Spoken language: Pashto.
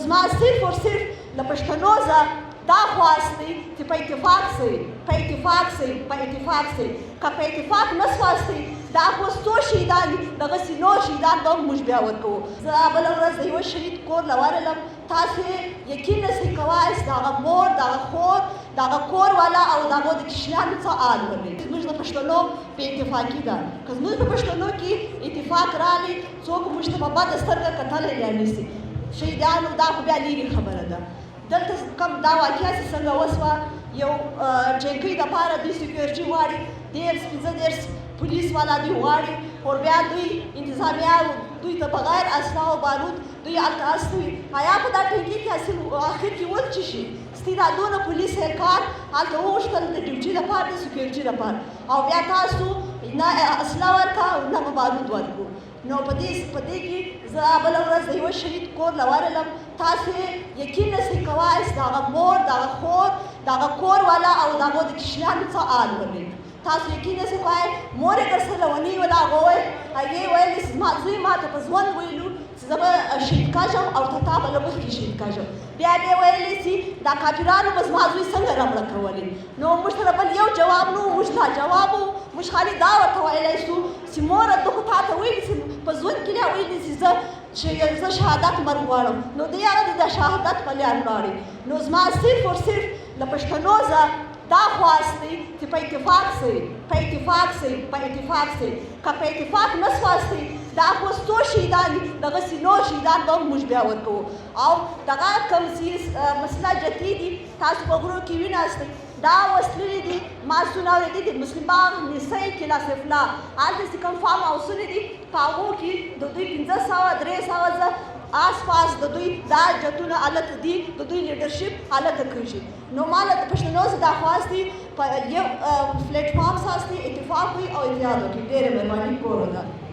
زما صرف او صرف له پښتنو زه دا خواست دی چې په اتفاق سئ په اتفاق سئ په اتفاق سئ که په اتفاق نه سواستئ دا خو څو شهیدان دي دغسې نور شهیدان به هم موږ بیا ورکوو زه بله ورځ د یوه شهید کور له ورغلم تاسې یقین نسئ کولی چې د هغه مور د هغه خور د هغه کور والا او د هغو د کشرانو څه حال ولري زموږ د پښتنو بې اتفاقي ده که زموږ په پښتنو کې اتفاق راغلی څوک موږ ته په بده سترګه کتلی یا نیسي شهیدانو دا خو بیا لرې خبره ده دلته کوم دا واقعه چې څنګه وسوه یو جنګۍ دپاره دوی سیکیورټي غواړي 10-15 پولیس والا دوی غواړي او بیا دوی انتظامیه دوی ته بغیر اسلحه او بارود دوی هلته استوي آیا په دا ټینګي کې اخر کې ول څه شي ستی دا دونه پولیس کار هلته وغوښتل د ډیوټي لپاره د سیکیورټي لپاره او بیا تاسو نه اسلحه ورکړه او نه بارود ورکړو نو په دې کې زه بله ورځ د یوه شهید کور له ورغلم تاسې یقین نسئ کولی چې د هغه مور د هغه خور د هغه کور والا او د هغو د کشرانو څه حال ولري تاسو یقین نسئ کولی مور یې درسره ونیوله هغه وویل هغې ویلې چې زما زوی ما ته په ژوند ویلو چې زه به شهید کېږم او ته به له مخکې شهید کېږم بیا به یې ویلې چې دا کافرانو به زما زوی څنګه رمړه کولې نو موږ سره بل یو جواب نه و موږ لاجواب وو موږ خالي دا ورته ویلی شو چې موره ته خو تا ته ویلي چې په ژوند کې نه ویلي چې زه شهادت مرګ غواړم نو دی هغه د شهادت په لار ولاړې نو زما صرف او صرف له پښتنو زه دا خواست دی چې په اتفاق سئ په اتفاق سئ په اتفاق سئ که په اتفاق نه سواستئ دا خو څو شهیدان دي دغسې نور شهیدان به هم موږ بیا ورکوو او دغه کوم مسله جتي دي تاسو په غرو کې ویناستئ دا وسلې دي ما څونه اورېدي دي مسلم باغ نسای کلاس افلا هلته چې کوم فارم هاوسونه دي په هغو کې د دوی 500-300 زه آس پاس د دوی دا جتونه هلته دي د دوی لیډرشپ هلته کېږي نو ما له پښتنو څخه دا خواست دي په یو پلیټفارم ساستئ اتفاق وي او اتحاد وکړي ډېره مهرباني کوره ده